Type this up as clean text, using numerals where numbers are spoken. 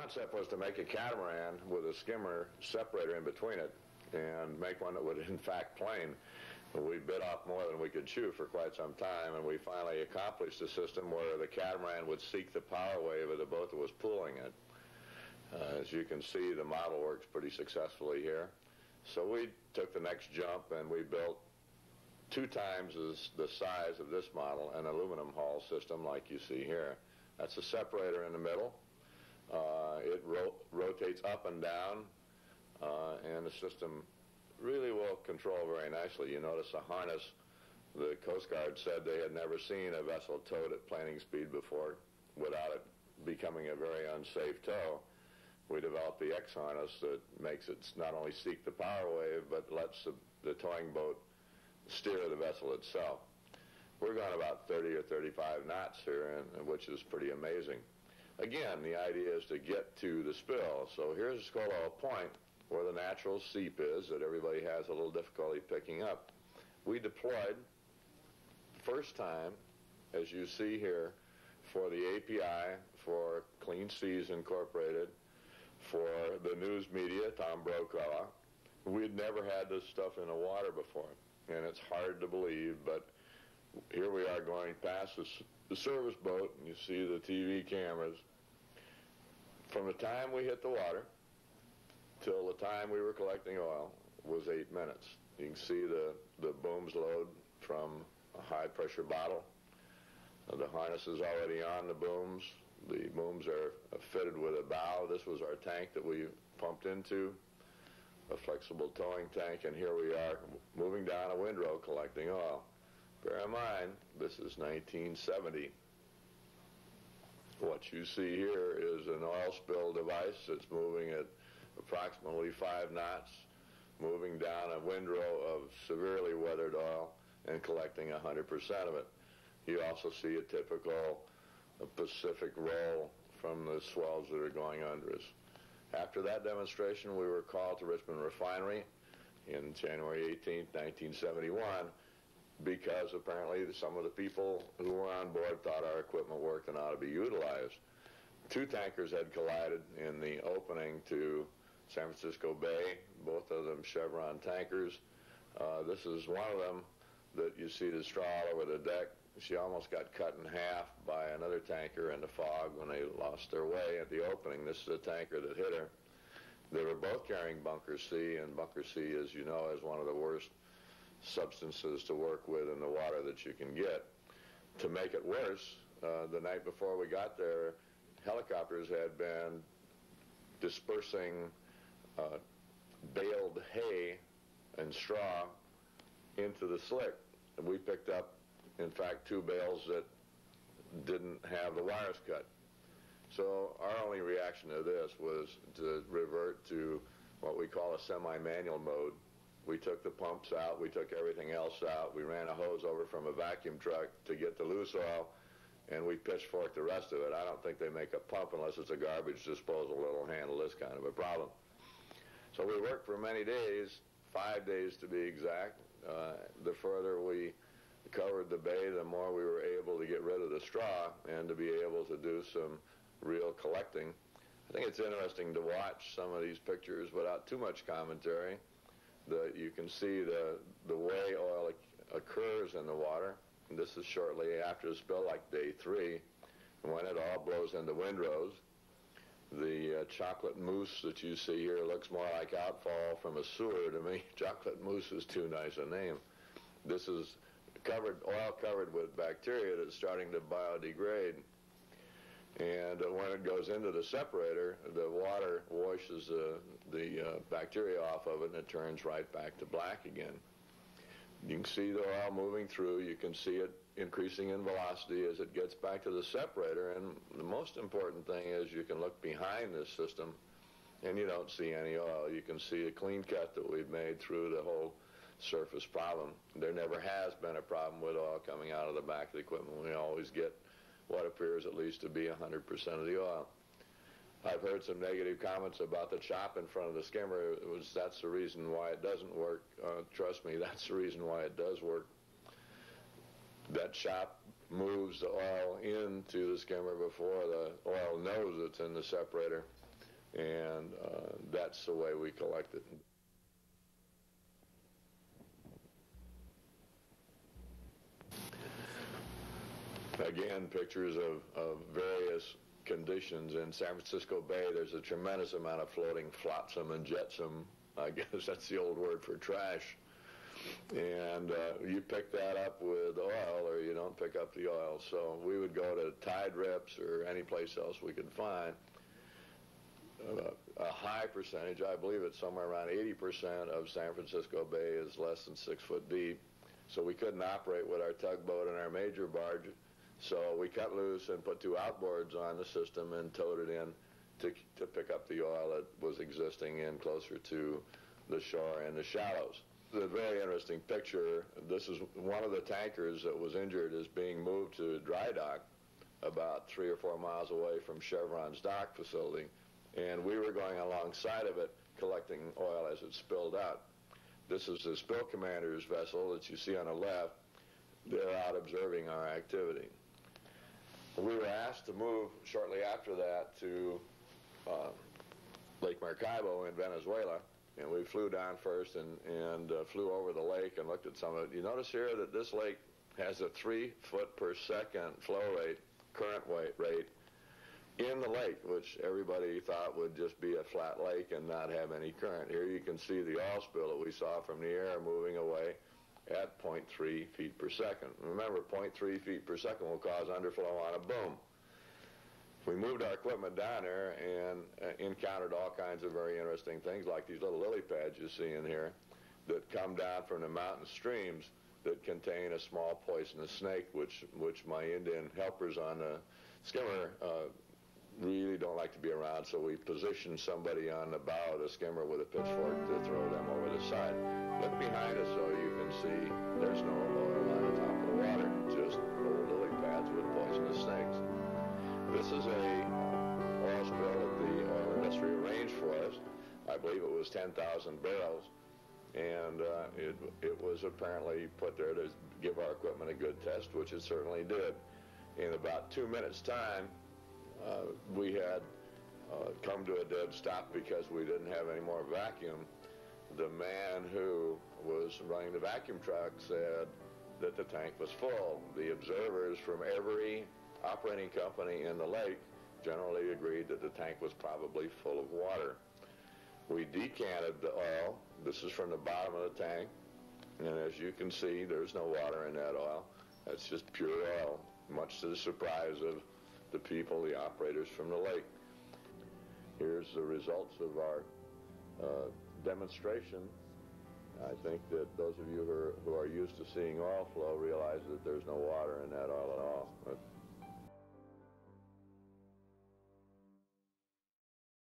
concept was to make a catamaran with a skimmer separator in between it and make one that would in fact plane. We bit off more than we could chew for quite some time, and we finally accomplished a system where the catamaran would seek the power wave of the boat that was pulling it. As you can see, the model works pretty successfully here. So we took the next jump and we built 2 times the size of this model, an aluminum hull system like you see here. That's a separator in the middle. It rotates up and down, and the system really will control very nicely. You notice the harness. The Coast Guard said they had never seen a vessel towed at planing speed before without it becoming a very unsafe tow. We developed the X harness that makes it not only seek the power wave, but lets the towing boat steer the vessel itself. We're going about 30 or 35 knots here, which is pretty amazing. Again, the idea is to get to the spill. So here's a point where the natural seep is that everybody has a little difficulty picking up. We deployed, first time, as you see here, for the API, for Clean Seas Incorporated, for the news media, Tom Brokaw. We'd never had this stuff in the water before, and it's hard to believe, but here we are going past the service boat, and you see the TV cameras. From the time we hit the water till the time we were collecting oil was 8 minutes. You can see the booms load from a high-pressure bottle. The harness is already on the booms. The booms are fitted with a bow. This was our tank that we pumped into, a flexible towing tank, and here we are moving down a windrow collecting oil. Bear in mind, this is 1970. What you see here is an oil spill device that's moving at approximately 5 knots, moving down a windrow of severely weathered oil and collecting 100% of it. You also see a typical Pacific roll from the swells that are going under us. After that demonstration, we were called to Richmond Refinery in January 18, 1971, because apparently some of the people who were on board thought our equipment worked and ought to be utilized. 2 tankers had collided in the opening to San Francisco Bay, both of them Chevron tankers. This is one of them that you see the straw all over the deck. She almost got cut in half by another tanker in the fog when they lost their way at the opening. This is a tanker that hit her. They were both carrying bunker C, and bunker C, as you know, is one of the worst substances to work with in the water that you can get. To make it worse, the night before we got there, helicopters had been dispersing baled hay and straw into the slick. And we picked up, in fact, 2 bales that didn't have the wires cut. So our only reaction to this was to revert to what we call a semi-manual mode. We took the pumps out, we took everything else out, we ran a hose over from a vacuum truck to get the loose oil, and we pitchforked the rest of it. I don't think they make a pump unless it's a garbage disposal that'll handle this kind of a problem. So we worked for many days, 5 days to be exact. The further we covered the bay, the more we were able to get rid of the straw and to be able to do some real collecting. I think it's interesting to watch some of these pictures without too much commentary. You can see the way oil occurs in the water. And this is shortly after the spill, like day 3, when it all blows into windrows. The chocolate mousse that you see here looks more like outfall from a sewer to me. Chocolate mousse is too nice a name. This is oil covered with bacteria that's starting to biodegrade. And when it goes into the separator, the water washes the bacteria off of it, and it turns right back to black again. You can see the oil moving through. You can see it increasing in velocity as it gets back to the separator. And the most important thing is you can look behind this system, and you don't see any oil. You can see a clean cut that we've made through the whole surface problem. There never has been a problem with oil coming out of the back of the equipment. We always get what appears at least to be 100% of the oil. I've heard some negative comments about the chop in front of the skimmer. That's the reason why it doesn't work. Trust me, that's the reason why it does work. That chop moves the oil into the skimmer before the oil knows it's in the separator. and that's the way we collect it. Again, pictures of various conditions. In San Francisco Bay, there's a tremendous amount of floating flotsam and jetsam. I guess that's the old word for trash. And you pick that up with oil, or you don't pick up the oil. So we would go to tide rips or any place else we could find. A high percentage, I believe it's somewhere around 80% of San Francisco Bay is less than 6 foot deep. So we couldn't operate with our tugboat and our major barge. So we cut loose and put 2 outboards on the system and towed it in to pick up the oil that was existing in closer to the shore in the shallows. It's a very interesting picture. This is one of the tankers that was injured is being moved to dry dock about 3 or 4 miles away from Chevron's dock facility. And we were going alongside of it collecting oil as it spilled out. This is the spill commander's vessel that you see on the left. They're out observing our activity. We were asked to move shortly after that to Lake Maracaibo in Venezuela, and we flew down first and flew over the lake and looked at some of it. You notice here that this lake has a 3 foot per second flow rate, current rate, in the lake, which everybody thought would just be a flat lake and not have any current. Here you can see the oil spill that we saw from the air moving away at 0.3 feet per second. Remember, 0.3 feet per second will cause underflow on a boom. We moved our equipment down there and encountered all kinds of very interesting things, like these little lily pads you see in here that come down from the mountain streams that contain a small poisonous snake, which my Indian helpers on the Skimmer really don't like to be around, so we positioned somebody on the bow of the Skimmer with a pitchfork to throw them over the side. Look behind us so you can see there's no oil on the top of the water, just old lily pads with poisonous snakes. This is a oil spill that the oil industry arranged for us. I believe it was 10,000 barrels, and it was apparently put there to give our equipment a good test, which it certainly did. In about 2 minutes' time, we had come to a dead stop because we didn't have any more vacuum. The man who was running the vacuum truck said that the tank was full. The observers from every operating company in the lake generally agreed that the tank was probably full of water. We decanted the oil. This is from the bottom of the tank, and as you can see, there's no water in that oil. That's just pure oil, much to the surprise of the people, the operators from the lake. Here's the results of our demonstration. I think that those of you who are used to seeing oil flow realize that there's no water in that oil at all.